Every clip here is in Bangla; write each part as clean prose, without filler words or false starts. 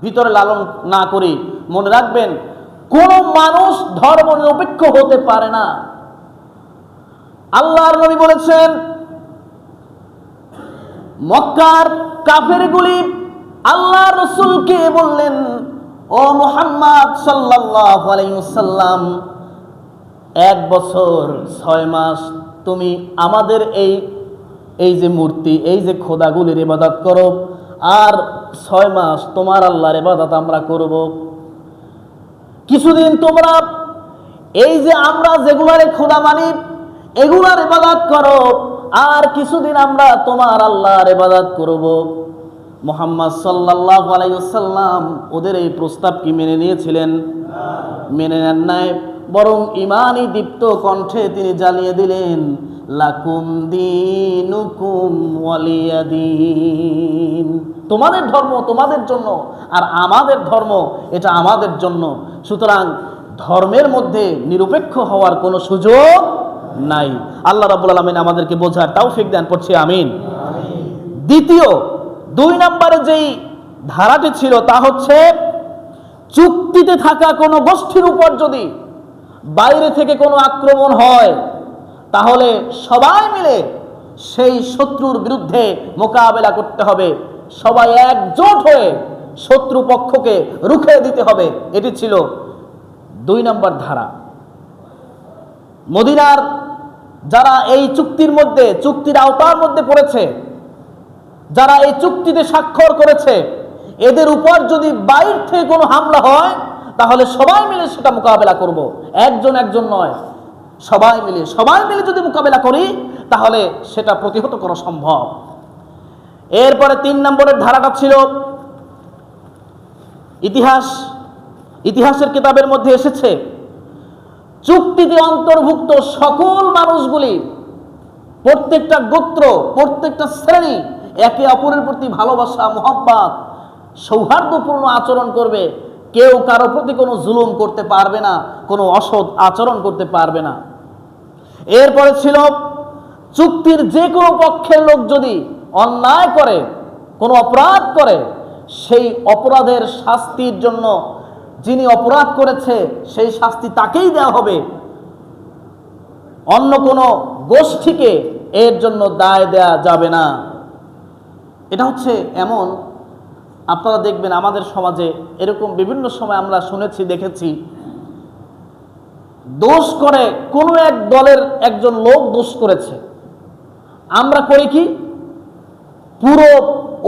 ভিতরে লালন না করি, মনে রাখবেন কোন মানুষ ধর্ম নিরপেক্ষ হতে পারে না। আল্লাহর নবী বলেছেন, মক্কার কাফেরগুলি আল্লাহ রাসূলকে বললেন, ও মুহাম্মদ সাল্লাল্লাহু আলাইহি ওয়াসাল্লাম, 1 বছর 6 মাস তুমি আমাদের এই যে মূর্তি, এই যে খোদাগুলির ইবাদত করো, আর 6 মাস তোমার আল্লাহর ইবাদত আমরা করব। কিছুদিন তোমরা এই যে আমরা যেগুলারে খোদা মানি এগুলার ইবাদত করো, আর কিছুদিন আমরা তোমার আল্লাহর ইবাদত করব। মুহাম্মদ সাল্লাল্লাহু আলাইহি ওয়াসাল্লাম ওদের এই প্রস্তাব কি মেনে নিয়েছিলেন? মেনে নেন নাই, বরং ঈমানি দীপ্ত কণ্ঠে তিনি জানিয়ে দিলেন, লাকুম দীনুকুম ওয়ালিয়াদিন, তোমাদের ধর্ম তোমাদের জন্য, আর আমাদের ধর্ম এটা আমাদের জন্য। সুতরাং ধর্মের মধ্যে নিরপেক্ষ হওয়ার কোনো সুযোগ নাই। আল্লাহ রাব্বুল আলামিন আমাদেরকে বোঝার তৌফিক দান, পড়ছি আমিন। দ্বিতীয় 2 নম্বরে যেই ধারাটি ছিল তা হচ্ছে, চুক্তিতে থাকা কোনো গোষ্ঠীর উপর যদি বাইরে থেকে কোনো আক্রমণ হয়, তাহলে সবাই মিলে সেই শত্রুর বিরুদ্ধে মোকাবেলা করতে হবে, সবাই একজোট হয়ে শত্রু পক্ষকে রুখে দিতে হবে। এটি ছিল 2 নম্বর ধারা। মদিনার যারা এই চুক্তির আওতার মধ্যে পড়েছে, যারা এই চুক্তিতে স্বাক্ষর করেছে, এদের উপর যদি বাইরে থেকে কোনো হামলা হয়, তাহলে সবাই মিলে সেটা মোকাবেলা করব, একজন নয়, সবাই মিলে যদি মোকাবেলা করি তাহলে সেটা প্রতিহত করা সম্ভব। এরপরে 3 নম্বরের ধারাটা ছিল, ইতিহাসের কিতাবের মধ্যে এসেছে, চুক্তিতে অন্তর্ভুক্ত সকল মানুষগুলি, প্রত্যেকটা গোত্র, প্রত্যেকটা শ্রেণী একে অপরের প্রতি ভালোবাসা, মোহাব্বত, সৌহার্দ্যপূর্ণ আচরণ করবে। কেউ কারো প্রতি কোনো জুলুম করতে পারবে না, কোনো অসৎ আচরণ করতে পারবে না। এরপরে ছিল, চুক্তির যে কোনো পক্ষের লোক যদি অন্যায় করে, কোনো অপরাধ করে, সেই অপরাধের শাস্তির জন্য যিনি অপরাধ করেছে সেই শাস্তি তাকেই দেওয়া হবে, অন্য কোনো গোষ্ঠীকে এর জন্য দায় দেয়া যাবে না। এটা হচ্ছে এমন, আপনারা দেখবেন আমাদের সমাজে এরকম বিভিন্ন সময় আমরা শুনেছি, দেখেছি, দোষ করে কোনো এক দলের একজন লোক দোষ করেছে, আমরা করি কি, পুরো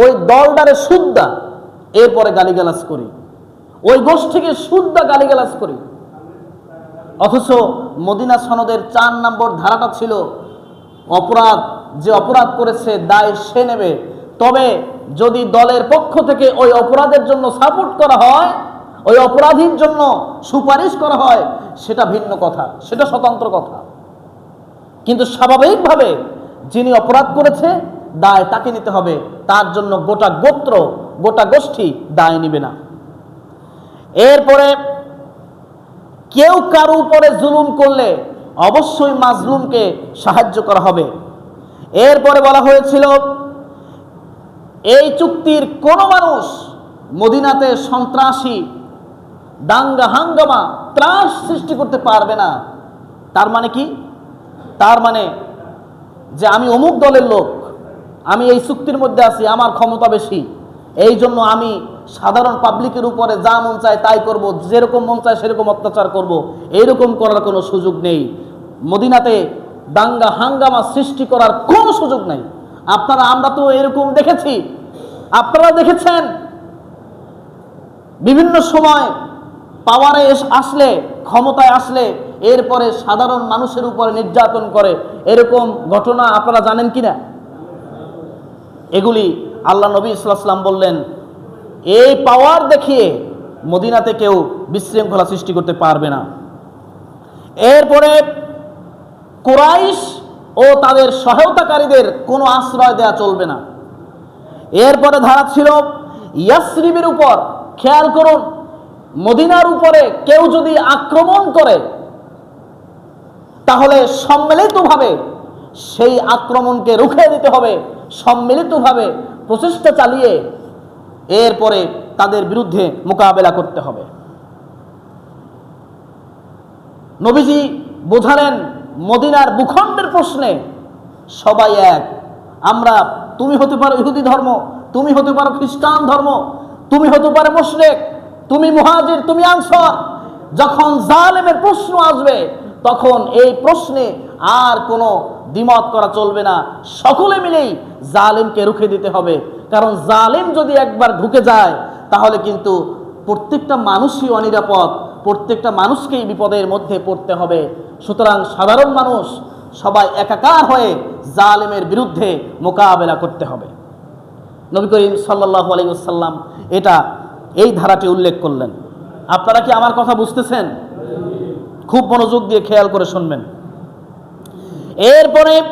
ওই দলটারে শুদ্ধা, এরপরে গালিগালাজ করি, ওই গোষ্ঠীকে শুদ্ধা গালিগালাজ করি। অথচ মদিনা সনদের 4 নম্বর ধারাটা ছিল, যে অপরাধ করেছে দায় সে নেবে, তবে যদি দলের পক্ষ থেকে ওই অপরাধের জন্য সাপোর্ট করা হয়, ওই অপরাধীর জন্য সুপারিশ করা হয়, সেটা ভিন্ন কথা, সেটা স্বতন্ত্র কথা। কিন্তু স্বাভাবিকভাবে যিনি অপরাধ করেছে দায় তাকে নিতে হবে, তার জন্য গোটা গোত্র, গোটা গোষ্ঠী দায় নিবে না। এরপরে কেউ কারো উপরে জুলুম করলে অবশ্যই মাজলুমকে সাহায্য করা হবে। এরপরে বলা হয়েছিল, এই চুক্তির কোন মানুষ মদিনাতে সন্ত্রাসী, দাঙ্গা হাঙ্গামা, ত্রাস সৃষ্টি করতে পারবে না। তার মানে কি? তার মানে যে আমি অমুক দলের লোক, আমি এই চুক্তির মধ্যে আছি, আমার ক্ষমতা বেশি, এই জন্য আমি সাধারণ পাবলিকের উপরে যা মন চায় তাই করব, যেরকম মন চায় সেরকম অত্যাচার করব, এইরকম করার কোনো সুযোগ নেই। মদিনাতে দাঙ্গা হাঙ্গামা সৃষ্টি করার কোনো সুযোগ নেই। আমরা তো এরকম দেখেছি, আপনারা দেখেছেন, বিভিন্ন সময় পাওয়ারে আসলে, ক্ষমতায় আসলে এরপরে সাধারণ মানুষের উপরে নির্যাতন করে, এরকম ঘটনা আপনারা জানেন কিনা? এগুলি আল্লাহ নবী সাল্লাল্লাহু আলাইহি ওয়াসাল্লাম বললেন, এই পাওয়ার দেখিয়ে মদিনাতে কেউ বিশৃঙ্খলা সৃষ্টি করতে পারবে না। এরপরে কুরাইশ ও তাদের সহায়তাকারীদের কোনো আশ্রয় দেওয়া চলবে না। এরপরে ধারা ছিল ইয়াসরিবের উপর। খেয়াল করুন, মদিনার উপরে কেউ যদি আক্রমণ করে তাহলে সম্মিলিতভাবে সেই আক্রমণকে রুখে দিতে হবে, সম্মিলিতভাবে প্রচেষ্টা চালিয়ে এরপরে তাদের বিরুদ্ধে মোকাবেলা করতে হবে। নবীজি বোঝালেন মদিনার ভূখণ্ডের প্রশ্নে সবাই এক। তুমি হতে পারো ইহুদি ধর্ম, তুমি হতে পারো খ্রিস্টান ধর্ম, তুমি হতে পারো মুশরিক, তুমি মুহাজির, তুমি আনসার। যখন জালেমের প্রশ্ন আসবে তখন এই প্রশ্নে আর কোনো দ্বিমত করা চলবে না, সকলে মিলেই জালেমকে রুখে দিতে হবে। কারণ জালেম যদি একবার ঢুকে যায় তাহলে কিন্তু প্রত্যেকটা মানুষই অনিরাপদ, প্রত্যেকটা মানুষকেই বিপদের মধ্যে পড়তে হবে। সুতরাং সাধারণ মানুষ সবাই একাকার হয়ে জালেমের বিরুদ্ধে মোকাবেলা করতে হবে। নবী করিম সাল্লাল্লাহু আলাইহি ওয়াসাল্লাম এই ধারাটি উল্লেখ করলেন। আপনারা কি আমার কথা বুঝতেছেন? খুব মনোযোগ দিয়ে খেয়াল করে শুনবেন। এরপরে